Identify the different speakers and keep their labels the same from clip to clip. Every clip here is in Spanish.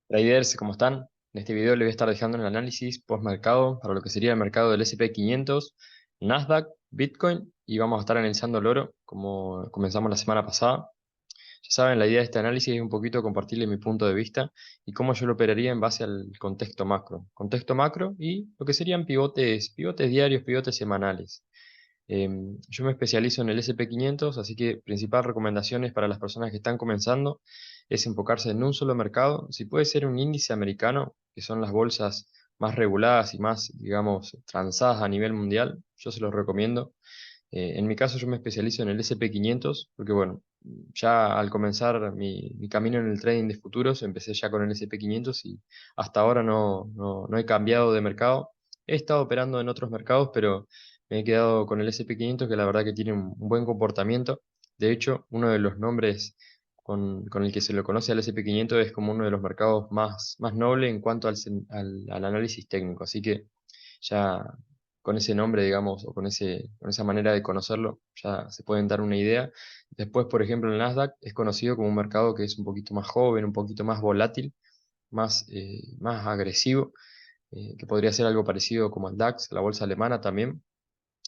Speaker 1: Traders, ¿cómo están? En este video les voy a estar dejando el análisis post-mercado para lo que sería el mercado del S&P 500, Nasdaq, Bitcoin y vamos a estar analizando el oro como comenzamos la semana pasada. Ya saben, la idea de este análisis es un poquito compartirles mi punto de vista y cómo yo lo operaría en base al contexto macro. Contexto macro y lo que serían pivotes diarios, pivotes semanales. Yo me especializo en el S&P 500, así que principal recomendaciones para las personas que están comenzando es enfocarse en un solo mercado. Si puede ser un índice americano, que son las bolsas más reguladas y más, digamos, transadas a nivel mundial, yo se los recomiendo. En mi caso yo me especializo en el S&P 500 porque bueno, ya al comenzar mi camino en el trading de futuros, empecé ya con el S&P 500 y hasta ahora no he cambiado de mercado. He estado operando en otros mercados, pero me he quedado con el S&P 500 que la verdad que tiene un buen comportamiento. De hecho, uno de los nombres con el que se lo conoce al S&P 500 es como uno de los mercados más noble en cuanto al análisis técnico. Así que ya con ese nombre, digamos, o con esa manera de conocerlo, ya se pueden dar una idea. Después, por ejemplo, el Nasdaq es conocido como un mercado que es un poquito más joven, un poquito más volátil, más agresivo, que podría ser algo parecido como el DAX, la bolsa alemana también.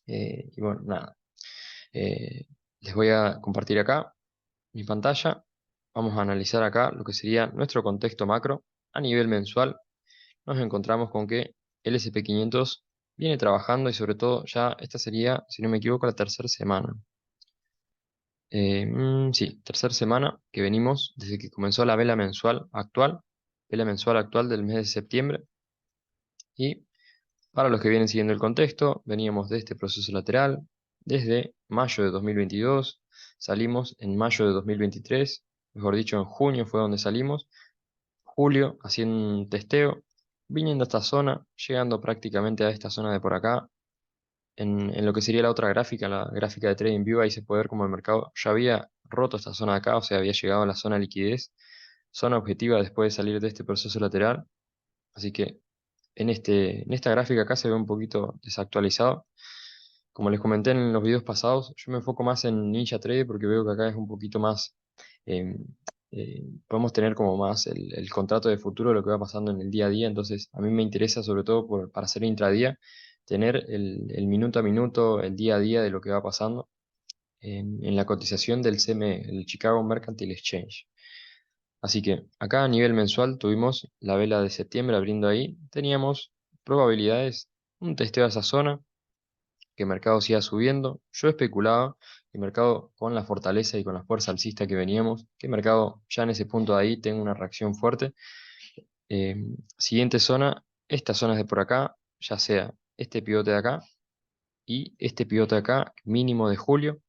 Speaker 1: Y bueno, nada. Eh, Les voy a compartir acá mi pantalla. Vamos a analizar acá lo que sería nuestro contexto macro a nivel mensual. Nos encontramos con que el S&P 500 viene trabajando y sobre todo ya esta sería, si no me equivoco, la tercera semana. Sí, tercera semana que venimos desde que comenzó la vela mensual actual del mes de septiembre. Y para los que vienen siguiendo el contexto, veníamos de este proceso lateral desde mayo de 2022, salimos en mayo de 2023, mejor dicho, en junio fue donde salimos, julio haciendo un testeo, viniendo a esta zona, llegando prácticamente a esta zona de por acá, en lo que sería la otra gráfica, la gráfica de TradingView, ahí se puede ver como el mercado ya había roto esta zona de acá, o sea, había llegado a la zona de liquidez, zona objetiva después de salir de este proceso lateral, así que en esta gráfica acá se ve un poquito desactualizado. Como les comenté en los videos pasados, yo me enfoco más en NinjaTrader porque veo que acá es un poquito más, eh, podemos tener como más el contrato de futuro de lo que va pasando en el día a día, entonces a mí me interesa sobre todo para hacer intradía, tener el minuto a minuto, el día a día de lo que va pasando en la cotización del CME, el Chicago Mercantile Exchange. Así que acá a nivel mensual tuvimos la vela de septiembre abriendo ahí, teníamos probabilidades, un testeo a esa zona, que el mercado siga subiendo. Yo especulaba que el mercado con la fortaleza y con la fuerza alcista que veníamos, que el mercado ya en ese punto de ahí tenga una reacción fuerte. Eh, Siguiente zona, estas zonas de por acá, ya sea este pivote de acá y este pivote de acá, mínimo de julio,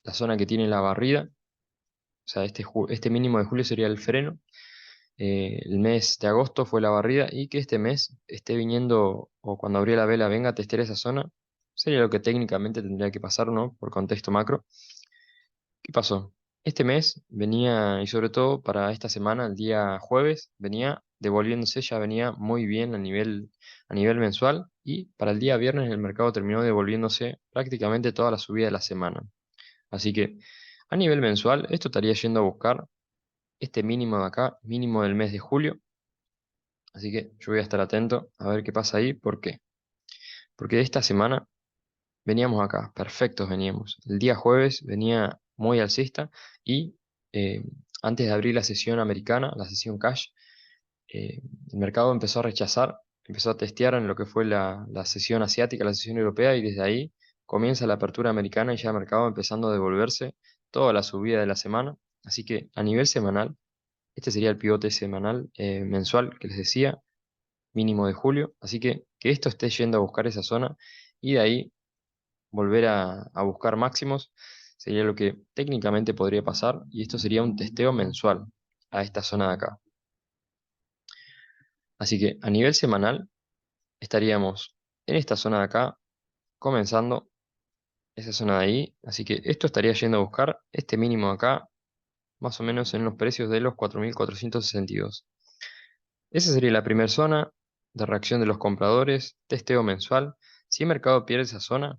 Speaker 1: la zona que tiene la barrida, o sea, este mínimo de julio sería el freno. El mes de agosto fue la barrida y que este mes esté viniendo o cuando abrió la vela venga a testear esa zona, sería lo que técnicamente tendría que pasar, ¿no? Por contexto macro. ¿Qué pasó? Este mes venía, y sobre todo para esta semana, el día jueves, venía devolviéndose, ya venía muy bien a nivel mensual y para el día viernes el mercado terminó devolviéndose prácticamente toda la subida de la semana. Así que a nivel mensual, esto estaría yendo a buscar este mínimo de acá, mínimo del mes de julio. Así que yo voy a estar atento a ver qué pasa ahí. ¿Por qué? Porque esta semana veníamos acá, perfectos veníamos. El día jueves venía muy alcista y eh, antes de abrir la sesión americana, la sesión cash, el mercado empezó a rechazar, empezó a testear en lo que fue la sesión asiática, la sesión europea y desde ahí comienza la apertura americana y ya el mercado empezando a devolverse toda la subida de la semana. Así que a nivel semanal, este sería el pivote semanal, mensual que les decía mínimo de julio, así que esto esté yendo a buscar esa zona y de ahí volver a buscar máximos sería lo que técnicamente podría pasar y esto sería un testeo mensual a esta zona de acá. Así que a nivel semanal estaríamos en esta zona de acá, comenzando esa zona de ahí, así que esto estaría yendo a buscar este mínimo de acá, más o menos en los precios de los 4.462. Esa sería la primera zona de reacción de los compradores, testeo mensual. Si el mercado pierde esa zona,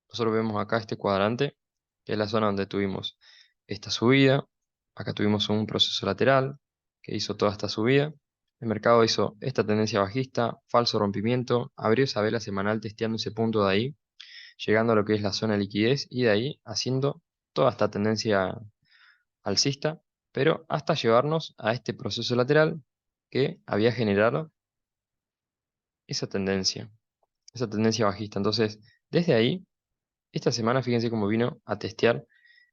Speaker 1: nosotros vemos acá este cuadrante, que es la zona donde tuvimos esta subida, acá tuvimos un proceso lateral, que hizo toda esta subida. El mercado hizo esta tendencia bajista, falso rompimiento, abrió esa vela semanal testeando ese punto de ahí, llegando a lo que es la zona de liquidez y de ahí haciendo toda esta tendencia alcista, pero hasta llevarnos a este proceso lateral que había generado esa tendencia bajista. Entonces, desde ahí, esta semana, fíjense cómo vino a testear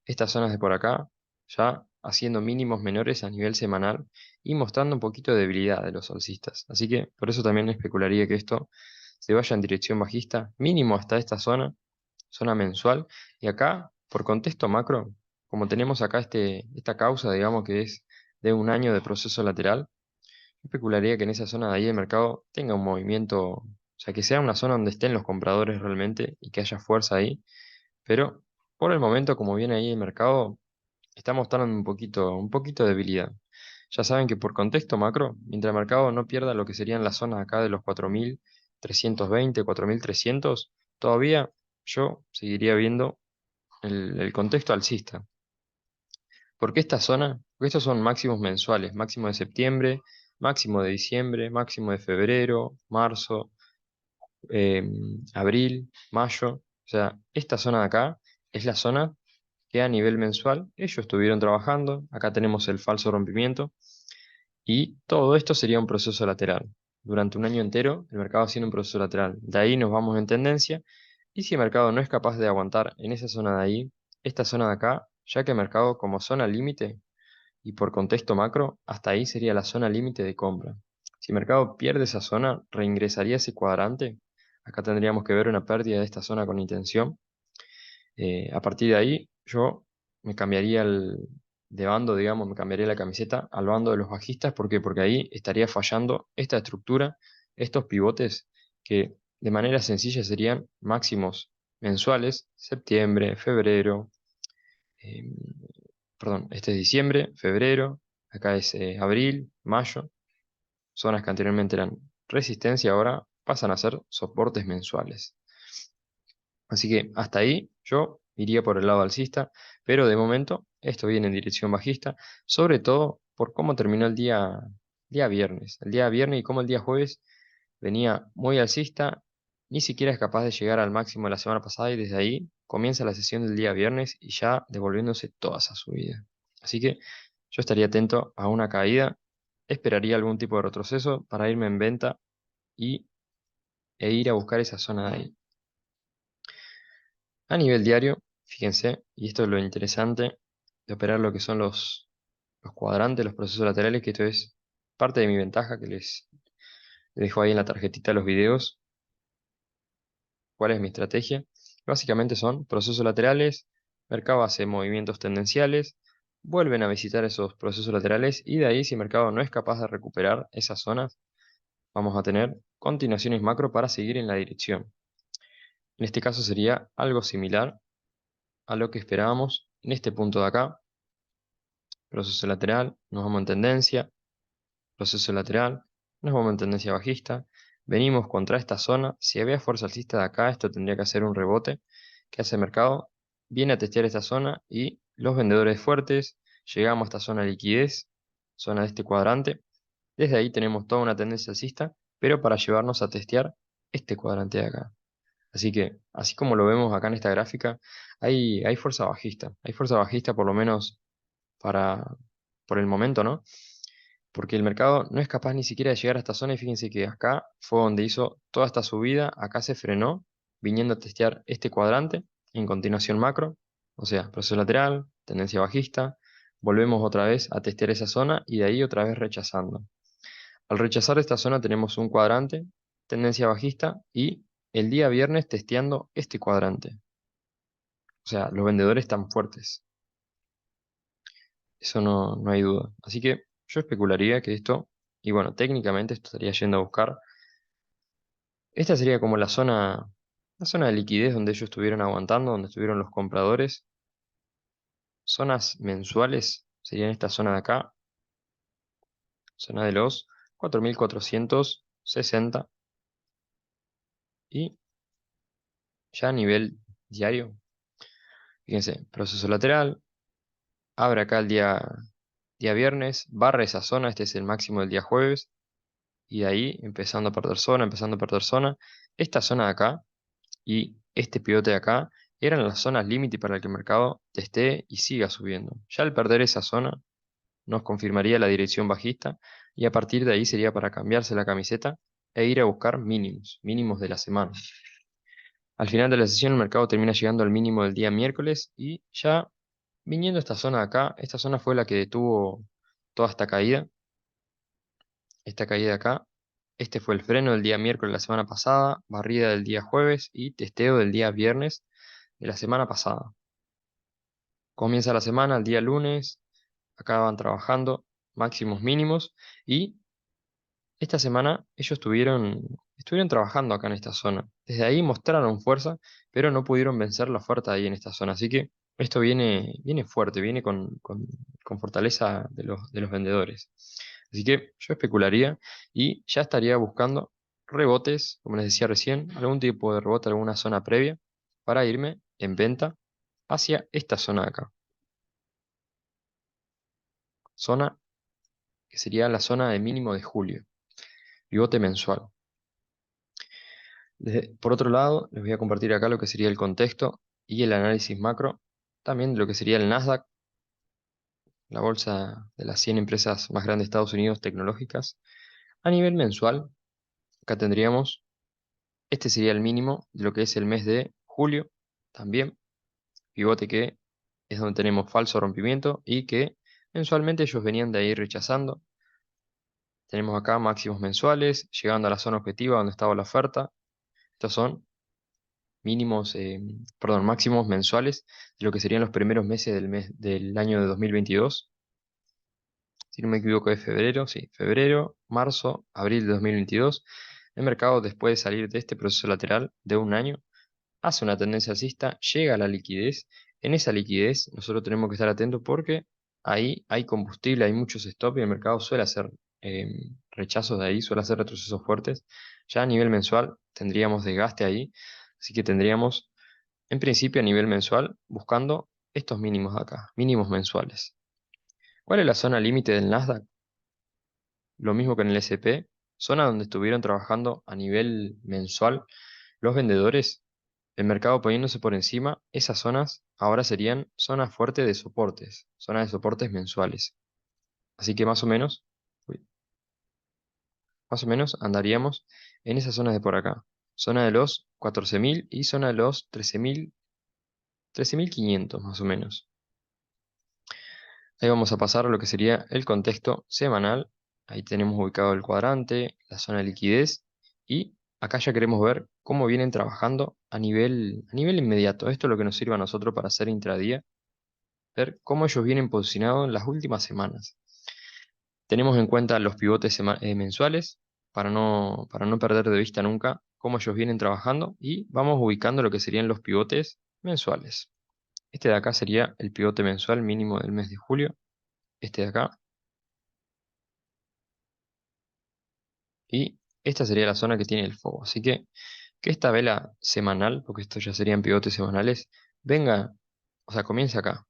Speaker 1: estas zonas de por acá, ya haciendo mínimos menores a nivel semanal y mostrando un poquito de debilidad de los alcistas. Así que por eso también especularía que esto se vaya en dirección bajista, mínimo hasta esta zona mensual. Y acá, por contexto macro, como tenemos acá esta causa, digamos que es de un año de proceso lateral, especularía que en esa zona de ahí el mercado tenga un movimiento, o sea, que sea una zona donde estén los compradores realmente y que haya fuerza ahí, pero por el momento, como viene ahí el mercado, está mostrando un poquito de debilidad. Ya saben que por contexto macro, mientras el mercado no pierda lo que serían las zonas acá de los 4.320, 4.300, todavía yo seguiría viendo el contexto alcista. ¿Por qué esta zona? Porque estos son máximos mensuales, máximo de septiembre, máximo de diciembre, máximo de febrero, marzo, eh, abril, mayo. O sea, esta zona de acá es la zona que a nivel mensual ellos estuvieron trabajando. Acá tenemos el falso rompimiento y todo esto sería un proceso lateral. Durante un año entero el mercado haciendo un proceso lateral. De ahí nos vamos en tendencia y si el mercado no es capaz de aguantar en esa zona de ahí, esta zona de acá, ya que el mercado como zona límite y por contexto macro, hasta ahí sería la zona límite de compra. Si el mercado pierde esa zona, reingresaría ese cuadrante. Acá tendríamos que ver una pérdida de esta zona con intención. A partir de ahí, yo me cambiaría de bando, digamos, me cambiaría la camiseta al bando de los bajistas. ¿Por qué? Porque ahí estaría fallando esta estructura, estos pivotes que de manera sencilla serían máximos mensuales, septiembre, febrero, eh, perdón, este es diciembre, febrero, acá es abril, mayo, zonas que anteriormente eran resistencia, ahora pasan a ser soportes mensuales. Así que hasta ahí yo iría por el lado alcista, pero de momento esto viene en dirección bajista, sobre todo por cómo terminó el día viernes. El día viernes y cómo el día jueves venía muy alcista, ni siquiera es capaz de llegar al máximo de la semana pasada y desde ahí comienza la sesión del día viernes y ya devolviéndose toda esa subida. Así que yo estaría atento a una caída, esperaría algún tipo de retroceso para irme en venta y, e ir a buscar esa zona de ahí. A nivel diario, fíjense, y esto es lo interesante de operar lo que son los cuadrantes, los procesos laterales, que esto es parte de mi ventaja que les dejo ahí en la tarjetita de los videos. ¿Cuál es mi estrategia? Básicamente son procesos laterales, mercado hace movimientos tendenciales, vuelven a visitar esos procesos laterales y de ahí si el mercado no es capaz de recuperar esas zonas, vamos a tener continuaciones macro para seguir en la dirección. En este caso sería algo similar a lo que esperábamos en este punto de acá. Proceso lateral, nos vamos en tendencia, proceso lateral, nos vamos en tendencia bajista, venimos contra esta zona, si había fuerza alcista de acá, esto tendría que hacer un rebote que hace el mercado, viene a testear esta zona y los vendedores fuertes, llegamos a esta zona de liquidez, zona de este cuadrante, desde ahí tenemos toda una tendencia alcista, pero para llevarnos a testear este cuadrante de acá. Así que, así como lo vemos acá en esta gráfica, hay fuerza bajista por lo menos para, por el momento, ¿no? Porque el mercado no es capaz ni siquiera de llegar a esta zona y fíjense que acá fue donde hizo toda esta subida, acá se frenó, viniendo a testear este cuadrante, en continuación macro, o sea, proceso lateral, tendencia bajista, volvemos otra vez a testear esa zona y de ahí otra vez rechazando. Al rechazar esta zona tenemos un cuadrante, tendencia bajista y el día viernes testeando este cuadrante. O sea, los vendedores están fuertes. Eso no hay duda. Así que yo especularía que esto, y bueno, técnicamente esto estaría yendo a buscar. Esta sería como la zona de liquidez donde ellos estuvieron aguantando, donde estuvieron los compradores. Zonas mensuales serían esta zona de acá, zona de los 4.460. Y ya a nivel diario, fíjense, proceso lateral, abre acá el día día viernes, barra esa zona, este es el máximo del día jueves, y de ahí empezando a perder zona, empezando a perder zona. Esta zona de acá y este pivote de acá eran las zonas límite para que el mercado esté y siga subiendo. Ya al perder esa zona nos confirmaría la dirección bajista y a partir de ahí sería para cambiarse la camiseta e ir a buscar mínimos, mínimos de la semana. Al final de la sesión el mercado termina llegando al mínimo del día miércoles y ya viniendo esta zona de acá, esta zona fue la que detuvo toda esta caída de acá. Este fue el freno del día miércoles de la semana pasada, barrida del día jueves y testeo del día viernes de la semana pasada. Comienza la semana, el día lunes, acá van trabajando máximos mínimos y esta semana ellos estuvieron trabajando acá en esta zona. Desde ahí mostraron fuerza, pero no pudieron vencer la oferta ahí en esta zona. Así que esto viene fuerte, viene con fortaleza de los vendedores. Así que yo especularía y ya estaría buscando rebotes, como les decía recién, algún tipo de rebote, alguna zona previa, para irme en venta hacia esta zona de acá. Zona que sería la zona de mínimo de julio, pivote mensual. Por otro lado, les voy a compartir acá lo que sería el contexto y el análisis macro, también de lo que sería el Nasdaq, la bolsa de las 100 empresas más grandes de Estados Unidos tecnológicas. A nivel mensual, acá tendríamos, este sería el mínimo de lo que es el mes de julio, también, pivote que es donde tenemos falso rompimiento y que mensualmente ellos venían de ahí rechazando. Tenemos acá máximos mensuales, llegando a la zona objetiva donde estaba la oferta. Estos son máximos mensuales de lo que serían los primeros meses del año de 2022. Si no me equivoco, de febrero, sí, febrero, marzo, abril de 2022. El mercado, después de salir de este proceso lateral de un año, hace una tendencia alcista, llega a la liquidez. En esa liquidez nosotros tenemos que estar atentos porque ahí hay combustible, hay muchos stop y el mercado suele hacer eh, rechazos de ahí, suele hacer retrocesos fuertes. Ya a nivel mensual tendríamos desgaste ahí, así que tendríamos en principio a nivel mensual buscando estos mínimos de acá, mínimos mensuales. ¿Cuál es la zona límite del Nasdaq? Lo mismo que en el SP, zona donde estuvieron trabajando a nivel mensual los vendedores, el mercado poniéndose por encima, esas zonas ahora serían zonas fuertes de soportes, zonas de soportes mensuales. Así que uy, más o menos andaríamos en esas zonas de por acá. Zona de los 14.000 y zona de los 13.500 más o menos. Ahí vamos a pasar a lo que sería el contexto semanal. Ahí tenemos ubicado el cuadrante, la zona de liquidez y acá ya queremos ver cómo vienen trabajando a nivel inmediato. Esto es lo que nos sirve a nosotros para hacer intradía, ver cómo ellos vienen posicionados en las últimas semanas. Tenemos en cuenta los pivotes mensuales para no perder de vista nunca cómo ellos vienen trabajando y vamos ubicando lo que serían los pivotes mensuales. Este de acá sería el pivote mensual mínimo del mes de julio. Este de acá. Y esta sería la zona que tiene el foco. Así que esta vela semanal, porque esto ya serían pivotes semanales, venga, o sea, comience acá.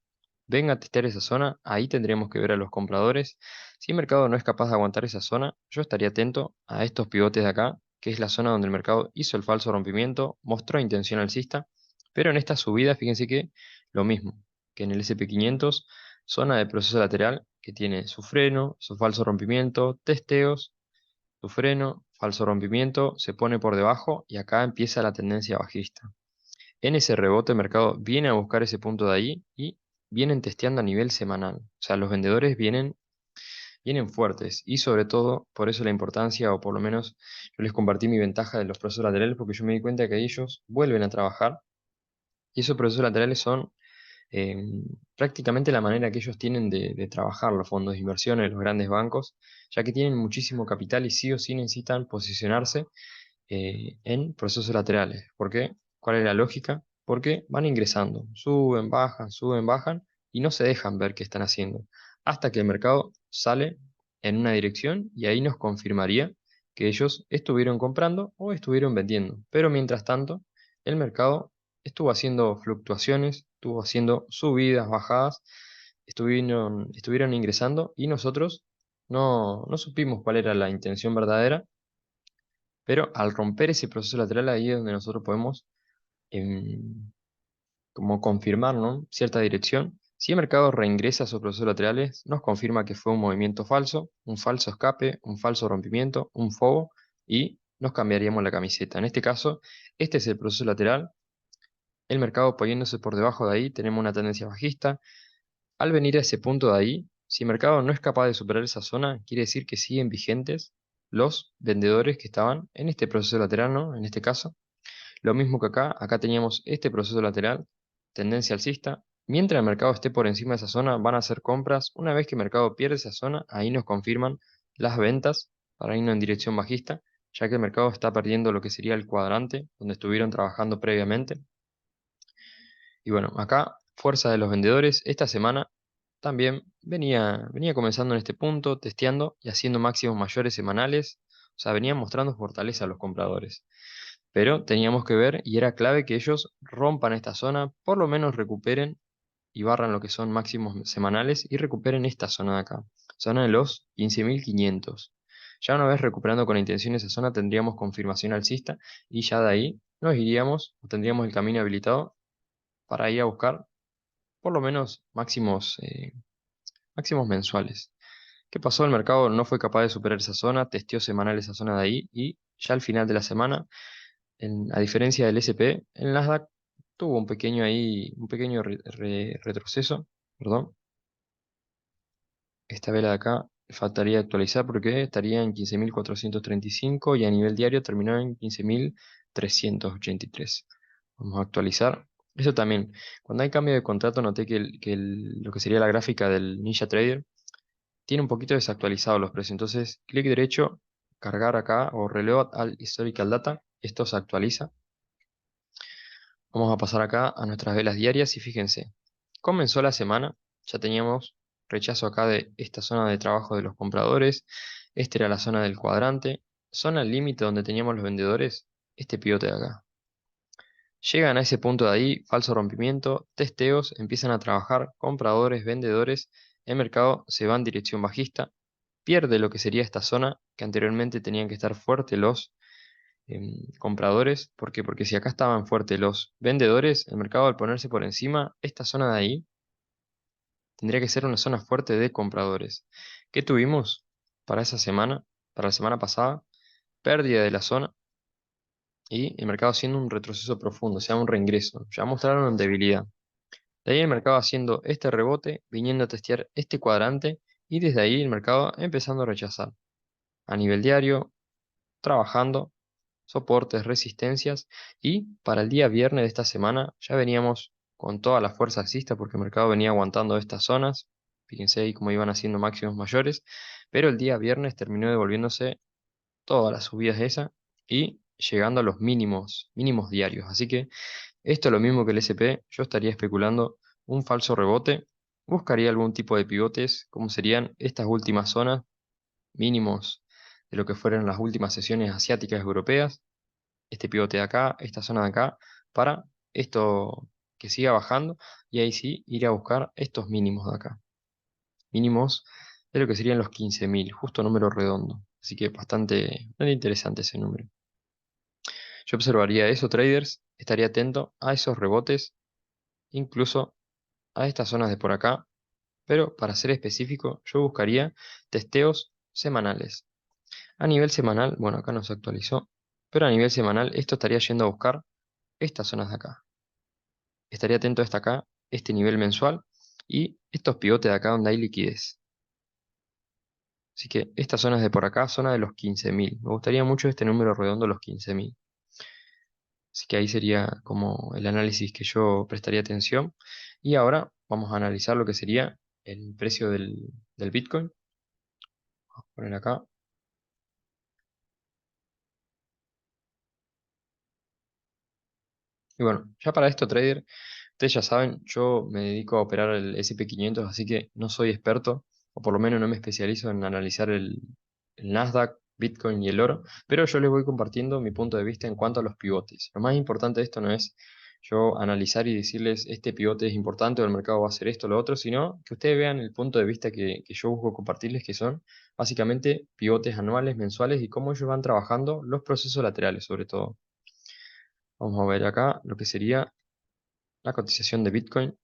Speaker 1: Venga a testear esa zona, ahí tendríamos que ver a los compradores. Si el mercado no es capaz de aguantar esa zona, yo estaría atento a estos pivotes de acá, que es la zona donde el mercado hizo el falso rompimiento, mostró intención alcista, pero en esta subida, fíjense que lo mismo que en el SP500, zona de proceso lateral que tiene su freno, su falso rompimiento, testeos, su freno, falso rompimiento, se pone por debajo y acá empieza la tendencia bajista. En ese rebote el mercado viene a buscar ese punto de ahí y vienen testeando a nivel semanal. O sea, los vendedores vienen fuertes y sobre todo, por eso la importancia, o por lo menos yo les compartí mi ventaja de los procesos laterales porque yo me di cuenta que ellos vuelven a trabajar y esos procesos laterales son eh, prácticamente la manera que ellos tienen de trabajar los fondos de inversión en los grandes bancos, ya que tienen muchísimo capital y sí o sí necesitan posicionarse en procesos laterales. ¿Por qué? ¿Cuál es la lógica? Porque van ingresando, suben, bajan y no se dejan ver qué están haciendo, hasta que el mercado sale en una dirección y ahí nos confirmaría que ellos estuvieron comprando o estuvieron vendiendo. Pero mientras tanto, el mercado estuvo haciendo fluctuaciones, estuvo haciendo subidas, bajadas, estuvieron ingresando y nosotros no supimos cuál era la intención verdadera, pero al romper ese proceso lateral ahí es donde nosotros podemos em, como confirmar, ¿no? Cierta dirección. Si el mercado reingresa a esos procesos laterales, nos confirma que fue un movimiento falso, un falso escape, un falso rompimiento, un fobo, y nos cambiaríamos la camiseta. En este caso, este es el proceso lateral. El mercado poniéndose por debajo de ahí, tenemos una tendencia bajista. Al venir a ese punto de ahí, si el mercado no es capaz de superar esa zona, quiere decir que siguen vigentes los vendedores que estaban en este proceso lateral, ¿no? En este caso. Lo mismo que acá teníamos este proceso lateral, tendencia alcista. Mientras el mercado esté por encima de esa zona, van a hacer compras. Una vez que el mercado pierde esa zona, ahí nos confirman las ventas para irnos en dirección bajista, ya que el mercado está perdiendo lo que sería el cuadrante donde estuvieron trabajando previamente. Y bueno, acá, fuerza de los vendedores, esta semana también venía comenzando en este punto, testeando y haciendo máximos mayores semanales. O sea, venían mostrando fortaleza a los compradores. Pero teníamos que ver y era clave que ellos rompan esta zona, por lo menos recuperen y barran lo que son máximos semanales y recuperen esta zona de acá, zona de los 15.500. Ya una vez recuperando con intención esa zona tendríamos confirmación alcista y ya de ahí nos iríamos o tendríamos el camino habilitado para ir a buscar por lo menos máximos mensuales. ¿Qué pasó? El mercado no fue capaz de superar esa zona, testeó semanal esa zona de ahí y ya al final de la semana, a diferencia del SP, el Nasdaq tuvo un pequeño retroceso, perdón. Esta vela de acá faltaría actualizar porque estaría en 15.435 y a nivel diario terminó en 15.383. Vamos a actualizar. Eso también, cuando hay cambio de contrato, noté lo que sería la gráfica del Ninja Trader tiene un poquito desactualizado los precios. Entonces, clic derecho, cargar acá o relevo al Historical Data. Esto se actualiza. Vamos a pasar acá a nuestras velas diarias y fíjense, comenzó la semana, ya teníamos rechazo acá de esta zona de trabajo de los compradores, esta era la zona del cuadrante, zona límite donde teníamos los vendedores, este pivote de acá. Llegan a ese punto de ahí, falso rompimiento, testeos, empiezan a trabajar compradores, vendedores, el mercado se va en dirección bajista, pierde lo que sería esta zona, que anteriormente tenían que estar fuertes los compradores. ¿Por qué? Porque si acá estaban fuertes los vendedores, el mercado al ponerse por encima, esta zona de ahí tendría que ser una zona fuerte de compradores. ¿Qué tuvimos para esa semana? Para la semana pasada, pérdida de la zona y el mercado haciendo un retroceso profundo, o sea, un reingreso. Ya mostraron debilidad. De ahí el mercado haciendo este rebote, viniendo a testear este cuadrante y desde ahí el mercado empezando a rechazar. A nivel diario, trabajando soportes, resistencias y para el día viernes de esta semana ya veníamos con toda la fuerza alcista porque el mercado venía aguantando estas zonas, fíjense ahí cómo iban haciendo máximos mayores, pero el día viernes terminó devolviéndose todas las subidas de esa y llegando a los mínimos diarios, así que esto es lo mismo que el SP, yo estaría especulando un falso rebote, buscaría algún tipo de pivotes, como serían estas últimas zonas, mínimos de lo que fueron las últimas sesiones asiáticas y europeas, este pivote de acá, esta zona de acá, para esto que siga bajando y ahí sí ir a buscar estos mínimos de acá. Mínimos de lo que serían los 15.000, justo número redondo. Así que bastante interesante ese número. Yo observaría eso, traders, estaría atento a esos rebotes, incluso a estas zonas de por acá, pero para ser específico, yo buscaría testeos semanales. A nivel semanal, bueno, acá no se actualizó, pero a nivel semanal esto estaría yendo a buscar estas zonas de acá. Estaría atento a esta acá, este nivel mensual y estos pivotes de acá donde hay liquidez. Así que estas zonas de por acá, zona de los 15.000. Me gustaría mucho este número redondo, los 15.000. Así que ahí sería como el análisis que yo prestaría atención. Y ahora vamos a analizar lo que sería el precio del Bitcoin. Vamos a poner acá. Y bueno, ya para esto, trader, ustedes ya saben, yo me dedico a operar el SP 500, así que no soy experto, o por lo menos no me especializo en analizar el Nasdaq, Bitcoin y el oro, pero yo les voy compartiendo mi punto de vista en cuanto a los pivotes. Lo más importante de esto no es yo analizar y decirles este pivote es importante o el mercado va a hacer esto o lo otro, sino que ustedes vean el punto de vista que yo busco compartirles, que son básicamente pivotes anuales, mensuales y cómo ellos van trabajando los procesos laterales sobre todo. Vamos a ver acá lo que sería la cotización de Bitcoin.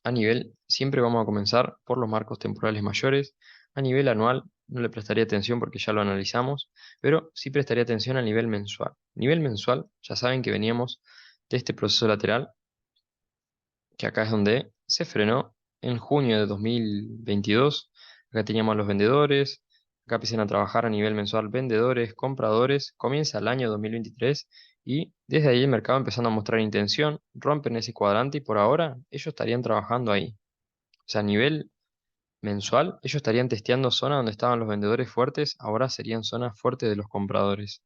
Speaker 1: A nivel, siempre vamos a comenzar por los marcos temporales mayores. A nivel anual no le prestaría atención porque ya lo analizamos, pero sí prestaría atención a nivel mensual. Nivel mensual, ya saben que veníamos de este proceso lateral, que acá es donde se frenó en junio de 2022. Acá teníamos los vendedores, acá empiezan a trabajar a nivel mensual vendedores, compradores, comienza el año 2023 y desde ahí el mercado empezando a mostrar intención, rompen ese cuadrante y por ahora ellos estarían trabajando ahí. O sea, a nivel mensual, ellos estarían testeando zona donde estaban los vendedores fuertes, ahora serían zonas fuertes de los compradores.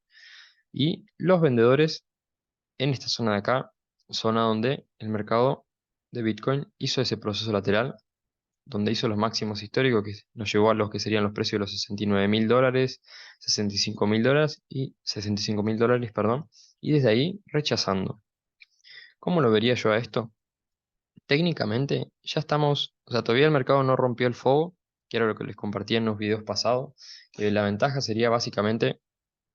Speaker 1: Y los vendedores en esta zona de acá, zona donde el mercado de Bitcoin hizo ese proceso lateral, donde hizo los máximos históricos que nos llevó a los que serían los precios de los $69.000, $65.000 y $65.000, perdón, y desde ahí rechazando. ¿Cómo lo vería yo a esto? Técnicamente ya estamos, o sea, todavía el mercado no rompió el fogo, que era lo que les compartí en los videos pasados, que la ventaja sería básicamente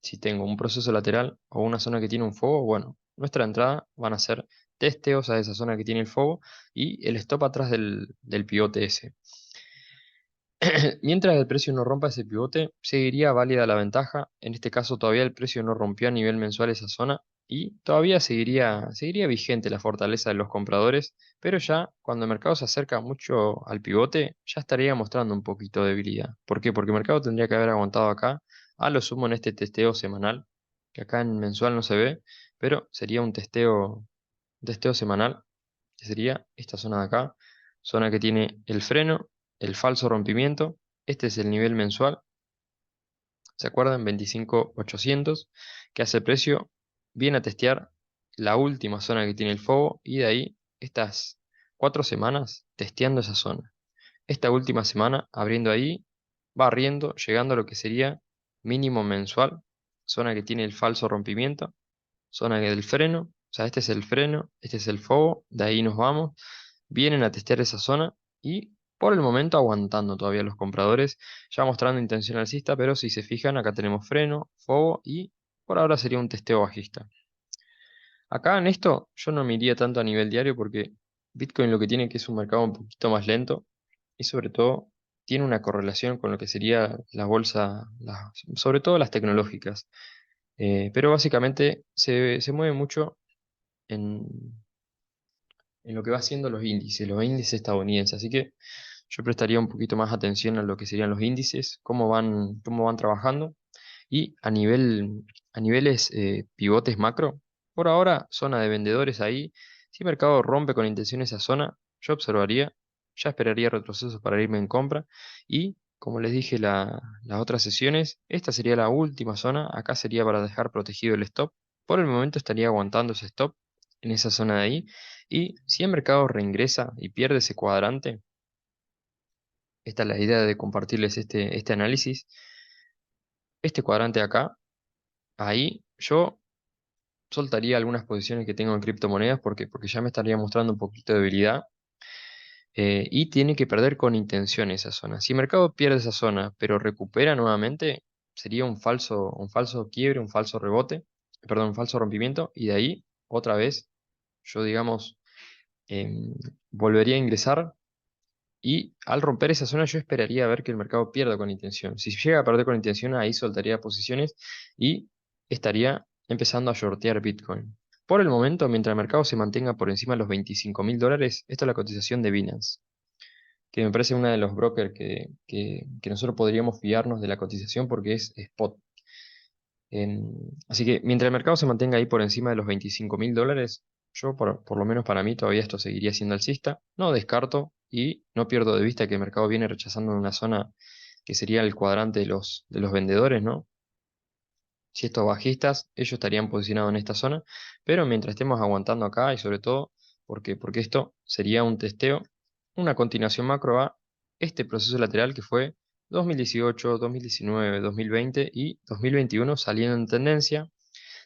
Speaker 1: si tengo un proceso lateral o una zona que tiene un fogo, bueno, nuestra entrada van a ser testeos a esa zona que tiene el fogo y el stop atrás del pivote ese. Mientras el precio no rompa ese pivote, seguiría válida la ventaja. En este caso todavía el precio no rompió a nivel mensual esa zona y todavía seguiría vigente la fortaleza de los compradores, pero ya cuando el mercado se acerca mucho al pivote, ya estaría mostrando un poquito de debilidad. ¿Por qué? Porque el mercado tendría que haber aguantado acá, a lo sumo en este testeo semanal, que acá en mensual no se ve, pero sería un testeo semanal, que sería esta zona de acá, zona que tiene el freno, el falso rompimiento. Este es el nivel mensual, ¿se acuerdan? 25.800, que hace el precio, viene a testear la última zona que tiene el fogo y de ahí estas 4 semanas testeando esa zona. Esta última semana abriendo ahí, barriendo, llegando a lo que sería mínimo mensual, zona que tiene el falso rompimiento, zona del freno, o sea, este es el freno, este es el fogo, de ahí nos vamos, vienen a testear esa zona y por el momento aguantando todavía los compradores, ya mostrando intención alcista, pero si se fijan, acá tenemos freno, fogo y por ahora sería un testeo bajista. Acá en esto yo no me iría tanto a nivel diario porque Bitcoin lo que tiene que es un mercado un poquito más lento y sobre todo tiene una correlación con lo que sería la bolsa, sobre todo las tecnológicas. Pero básicamente se mueve mucho en, en lo que va haciendo los índices estadounidenses. Así que yo prestaría un poquito más atención a lo que serían los índices, cómo van trabajando. Y a niveles pivotes macro, por ahora, zona de vendedores ahí. Si el mercado rompe con intención esa zona, yo observaría, ya esperaría retrocesos para irme en compra. Y como les dije las otras sesiones, esta sería la última zona. Acá sería para dejar protegido el stop. Por el momento estaría aguantando ese stop en esa zona de ahí. Y si el mercado reingresa y pierde ese cuadrante, esta es la idea de compartirles este análisis. Este cuadrante de acá, ahí yo soltaría algunas posiciones que tengo en criptomonedas porque ya me estaría mostrando un poquito de debilidad y tiene que perder con intención esa zona. Si el mercado pierde esa zona pero recupera nuevamente, sería un falso quiebre, un falso rebote, perdón, un falso rompimiento y de ahí otra vez yo digamos em, volvería a ingresar y al romper esa zona yo esperaría a ver que el mercado pierda con intención. Si llega a perder con intención, ahí soltaría posiciones y estaría empezando a shortear Bitcoin. Por el momento, mientras el mercado se mantenga por encima de los $25.000, esta es la cotización de Binance, que me parece uno de los brokers que nosotros podríamos fiarnos de la cotización porque es spot. Así que mientras el mercado se mantenga ahí por encima de los $25.000, yo por lo menos para mí todavía esto seguiría siendo alcista. No descarto y no pierdo de vista que el mercado viene rechazando una zona que sería el cuadrante de los vendedores, ¿no? Si estos bajistas, ellos estarían posicionados en esta zona, pero mientras estemos aguantando acá y sobre todo, porque esto sería un testeo, una continuación macro a este proceso lateral que fue 2018, 2019, 2020 y 2021 saliendo en tendencia.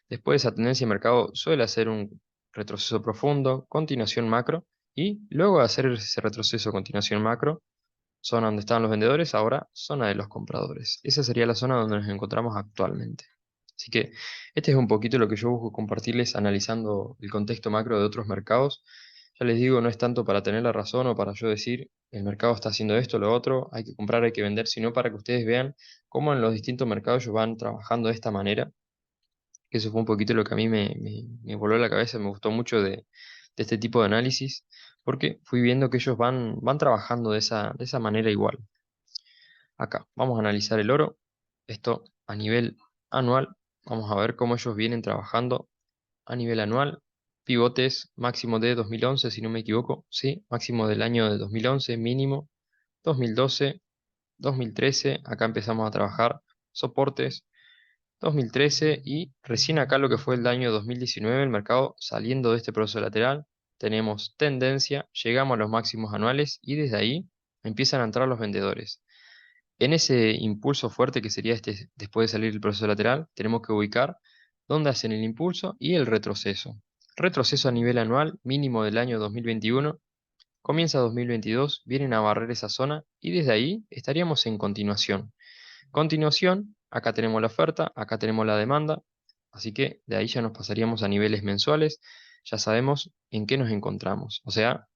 Speaker 1: Después de esa tendencia, el mercado suele hacer un retroceso profundo, continuación macro, y luego de hacer ese retroceso, continuación macro, zona donde estaban los vendedores, ahora zona de los compradores. Esa sería la zona donde nos encontramos actualmente. Así que este es un poquito lo que yo busco compartirles analizando el contexto macro de otros mercados. Ya les digo, no es tanto para tener la razón o para yo decir el mercado está haciendo esto o lo otro, hay que comprar, hay que vender, sino para que ustedes vean cómo en los distintos mercados ellos van trabajando de esta manera. Que eso fue un poquito lo que a mí me voló la cabeza, me gustó mucho de este tipo de análisis, porque fui viendo que ellos van trabajando de esa manera igual. Acá, vamos a analizar el oro. Esto a nivel anual. Vamos a ver cómo ellos vienen trabajando a nivel anual. Pivotes máximo de 2011, si no me equivoco. Sí, máximo del año de 2011, mínimo 2012, 2013. Acá empezamos a trabajar soportes 2013 y recién acá lo que fue el año 2019, el mercado saliendo de este proceso lateral. Tenemos tendencia, llegamos a los máximos anuales y desde ahí empiezan a entrar los vendedores. En ese impulso fuerte que sería este después de salir el proceso lateral, tenemos que ubicar dónde hacen el impulso y el retroceso. Retroceso a nivel anual, mínimo del año 2021, comienza 2022, vienen a barrer esa zona y desde ahí estaríamos en continuación. Continuación, acá tenemos la oferta, acá tenemos la demanda, así que de ahí ya nos pasaríamos a niveles mensuales, ya sabemos en qué nos encontramos. O sea,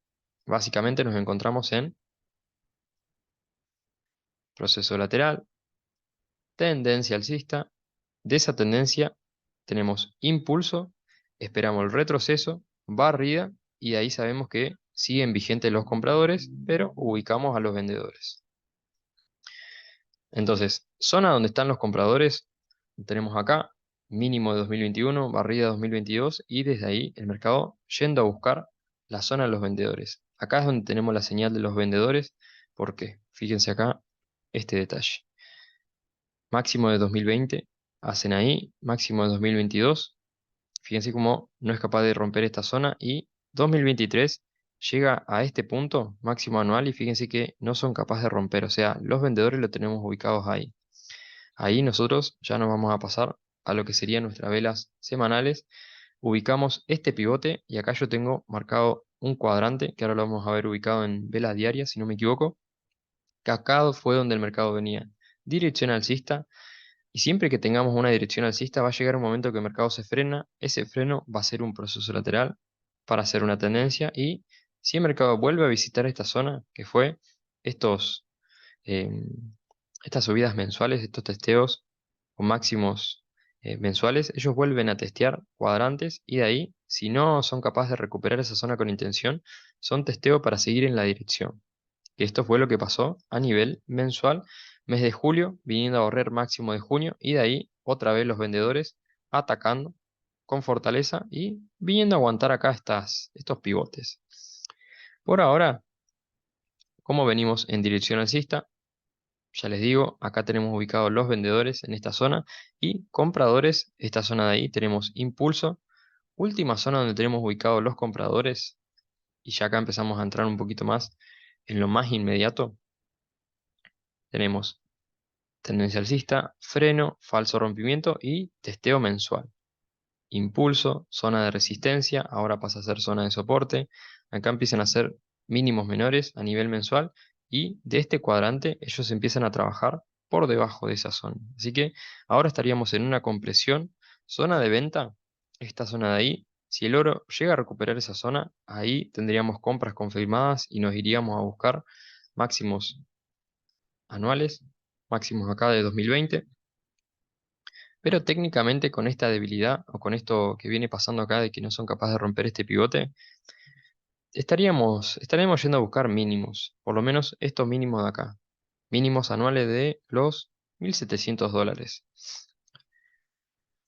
Speaker 1: básicamente nos encontramos en proceso lateral, tendencia alcista. De esa tendencia tenemos impulso, esperamos el retroceso, barrida y de ahí sabemos que siguen vigentes los compradores, pero ubicamos a los vendedores. Entonces, zona donde están los compradores, tenemos acá mínimo de 2021, barrida 2022 y desde ahí el mercado yendo a buscar la zona de los vendedores. Acá es donde tenemos la señal de los vendedores. ¿Por qué? Fíjense acá este detalle. Máximo de 2020, hacen ahí, máximo de 2022. Fíjense cómo no es capaz de romper esta zona y 2023 llega a este punto máximo anual y fíjense que no son capaces de romper, o sea, los vendedores lo tenemos ubicados ahí. Ahí nosotros ya nos vamos a pasar a lo que serían nuestras velas semanales. Ubicamos este pivote y acá yo tengo marcado un cuadrante, que ahora lo vamos a ver ubicado en velas diarias, si no me equivoco, que acá fue donde el mercado venía. Dirección alcista, y siempre que tengamos una dirección alcista va a llegar un momento que el mercado se frena, ese freno va a ser un proceso lateral para hacer una tendencia y si el mercado vuelve a visitar esta zona, que fue estos, em, estas subidas mensuales, estos testeos con máximos mensuales, ellos vuelven a testear cuadrantes y de ahí, si no son capaces de recuperar esa zona con intención, son testeo para seguir en la dirección. Que esto fue lo que pasó a nivel mensual, mes de julio, viniendo a borrar máximo de junio, y de ahí otra vez los vendedores atacando con fortaleza y viniendo a aguantar acá estos pivotes. Por ahora, como venimos en dirección alcista, ya les digo, acá tenemos ubicados los vendedores en esta zona y compradores, esta zona de ahí tenemos impulso, última zona donde tenemos ubicados los compradores, y ya acá empezamos a entrar un poquito más en lo más inmediato, tenemos tendencia alcista, freno, falso rompimiento y testeo mensual. Impulso, zona de resistencia, ahora pasa a ser zona de soporte. Acá empiezan a ser mínimos menores a nivel mensual y de este cuadrante ellos empiezan a trabajar por debajo de esa zona. Así que ahora estaríamos en una compresión, zona de venta, esta zona de ahí. Si el oro llega a recuperar esa zona, ahí tendríamos compras confirmadas y nos iríamos a buscar máximos anuales, máximos acá de 2020. Pero técnicamente con esta debilidad o con esto que viene pasando acá de que no son capaces de romper este pivote, estaríamos yendo a buscar mínimos, por lo menos estos mínimos de acá, mínimos anuales de los $1.700.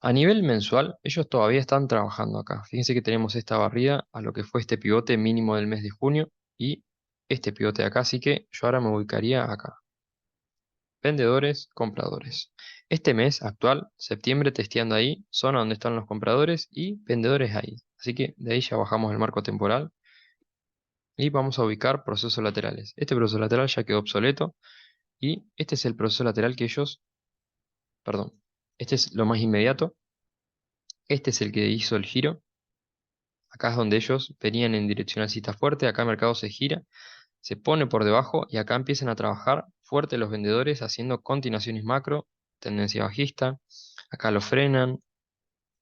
Speaker 1: A nivel mensual, ellos todavía están trabajando acá. Fíjense que tenemos esta barrida a lo que fue este pivote mínimo del mes de junio y este pivote de acá, así que yo ahora me ubicaría acá. Vendedores, compradores. Este mes actual, septiembre, testeando ahí, zona donde están los compradores y vendedores ahí. Así que de ahí ya bajamos el marco temporal y vamos a ubicar procesos laterales. Este proceso lateral ya quedó obsoleto y este es el proceso lateral que ellos, perdón, este es lo más inmediato. Este es el que hizo el giro. Acá es donde ellos venían en dirección alcista fuerte, acá el mercado se gira, se pone por debajo y acá empiezan a trabajar fuerte los vendedores haciendo continuaciones macro, tendencia bajista, acá lo frenan,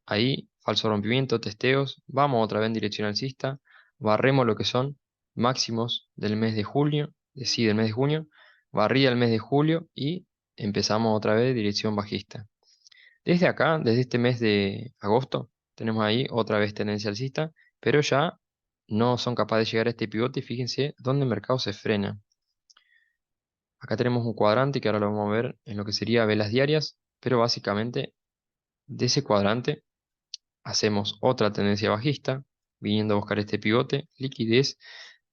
Speaker 1: ahí falso rompimiento, testeos, vamos otra vez en dirección alcista, barremos lo que son máximos del mes de julio, sí, del mes de junio, barrida el mes de julio y empezamos otra vez dirección bajista. Desde acá, desde este mes de agosto, tenemos ahí otra vez tendencia alcista, pero ya no son capaces de llegar a este pivote y fíjense dónde el mercado se frena. Acá tenemos un cuadrante que ahora lo vamos a ver en lo que sería velas diarias, pero básicamente de ese cuadrante hacemos otra tendencia bajista, viniendo a buscar este pivote, liquidez,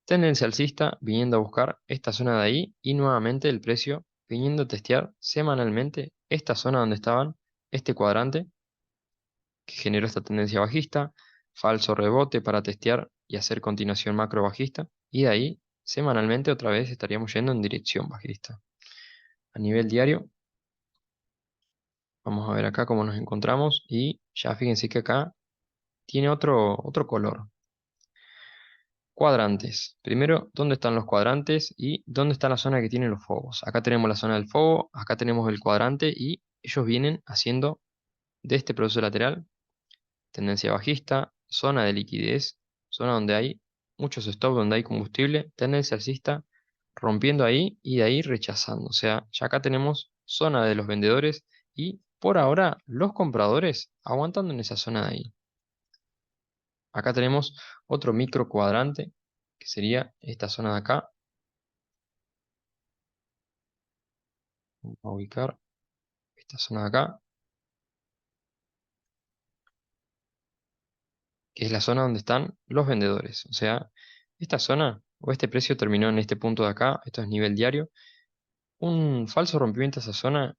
Speaker 1: tendencia alcista, viniendo a buscar esta zona de ahí y nuevamente el precio viniendo a testear semanalmente esta zona donde estaban, este cuadrante que generó esta tendencia bajista, falso rebote para testear y hacer continuación macro bajista, y de ahí semanalmente otra vez estaríamos yendo en dirección bajista. A nivel diario, vamos a ver acá cómo nos encontramos y ya fíjense que acá tiene otro color. Cuadrantes. Primero, ¿dónde están los cuadrantes y dónde está la zona que tienen los focos? Acá tenemos la zona del foco, acá tenemos el cuadrante y ellos vienen haciendo de este proceso lateral tendencia bajista, zona de liquidez, zona donde hay muchos stops, donde hay combustible, tendencia alcista, rompiendo ahí y de ahí rechazando. O sea, ya acá tenemos zona de los vendedores y por ahora los compradores aguantando en esa zona de ahí. Acá tenemos otro micro cuadrante que sería esta zona de acá. Vamos a ubicar esta zona de acá, que es la zona donde están los vendedores. O sea, esta zona o este precio terminó en este punto de acá, esto es nivel diario. Un falso rompimiento a esa zona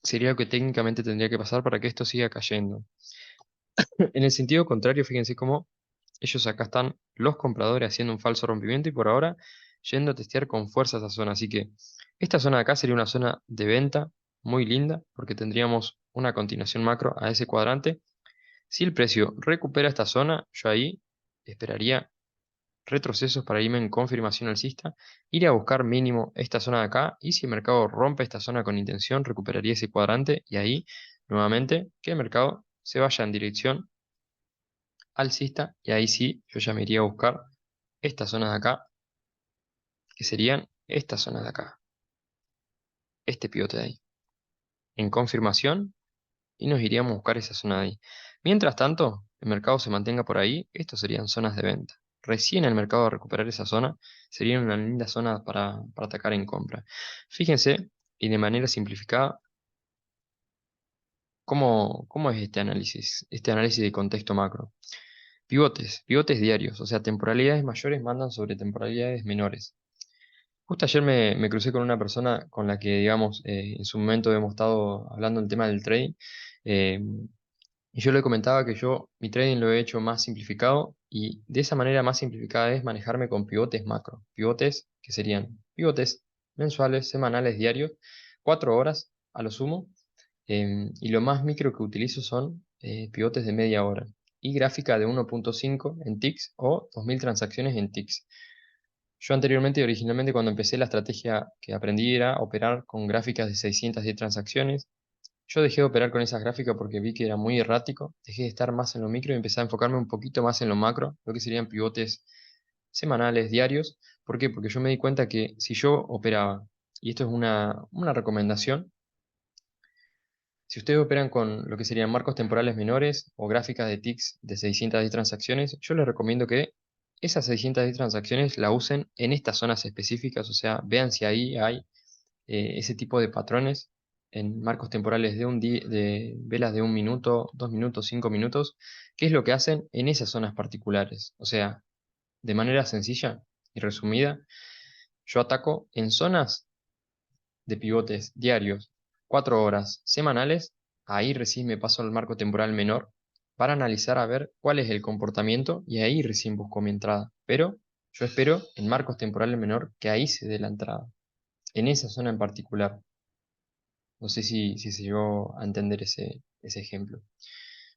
Speaker 1: sería lo que técnicamente tendría que pasar para que esto siga cayendo. En el sentido contrario, fíjense cómo ellos acá están los compradores haciendo un falso rompimiento y por ahora yendo a testear con fuerza esa zona. Así que esta zona de acá sería una zona de venta muy linda porque tendríamos una continuación macro a ese cuadrante. Si el precio recupera esta zona, yo ahí esperaría retrocesos para irme en confirmación alcista, ir a buscar mínimo esta zona de acá y si el mercado rompe esta zona con intención, recuperaría ese cuadrante y ahí nuevamente que el mercado se vaya en dirección alcista y ahí sí yo ya me iría a buscar estas zonas de acá, que serían estas zonas de acá, este pivote de ahí, en confirmación y nos iríamos a buscar esa zona de ahí. Mientras tanto, el mercado se mantenga por ahí, estos serían zonas de venta. Recién el mercado a recuperar esa zona sería una linda zona para atacar en compra. Fíjense, y de manera simplificada, cómo es este análisis de contexto macro. Pivotes diarios, o sea, temporalidades mayores mandan sobre temporalidades menores. Justo ayer me crucé con una persona con la que, digamos, en su momento hemos estado hablando del tema del trading. eh, Y yo le comentaba que yo mi trading lo he hecho más simplificado y de esa manera más simplificada es manejarme con pivotes macro. Pivotes que serían pivotes mensuales, semanales, diarios, 4 horas a lo sumo. Y lo más micro que utilizo son pivotes de media hora y gráfica de 1.5 en ticks o 2000 transacciones en ticks. Yo anteriormente, originalmente, cuando empecé la estrategia que aprendí era operar con gráficas de 610 transacciones. Yo dejé de operar con esas gráficas porque vi que era muy errático, dejé de estar más en lo micro y empecé a enfocarme un poquito más en lo macro, lo que serían pivotes semanales, diarios. ¿Por qué? Porque yo me di cuenta que si yo operaba, y esto es una recomendación, si ustedes operan con lo que serían marcos temporales menores o gráficas de ticks de 610 transacciones, yo les recomiendo que esas 610 transacciones la usen en estas zonas específicas, o sea, vean si ahí hay ese tipo de patrones en marcos temporales de de velas de 1 minuto, 2 minutos, 5 minutos, qué es lo que hacen en esas zonas particulares. O sea, de manera sencilla y resumida, yo ataco en zonas de pivotes diarios, 4 horas semanales, ahí recién me paso al marco temporal menor para analizar a ver cuál es el comportamiento y ahí recién busco mi entrada. Pero yo espero en marcos temporales menor que ahí se dé la entrada, en esa zona en particular. No sé si se llegó a entender ese ejemplo,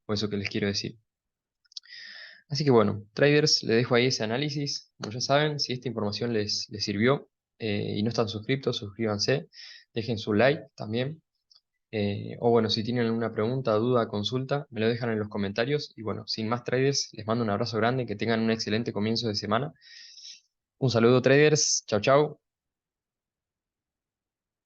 Speaker 1: o eso que les quiero decir. Así que bueno, traders, les dejo ahí ese análisis. Como ya saben, si esta información les sirvió y no están suscriptos, suscríbanse, dejen su like también. O bueno, si tienen alguna pregunta, duda, consulta, me lo dejan en los comentarios. Y bueno, sin más traders, les mando un abrazo grande, que tengan un excelente comienzo de semana. Un saludo traders, chau chau.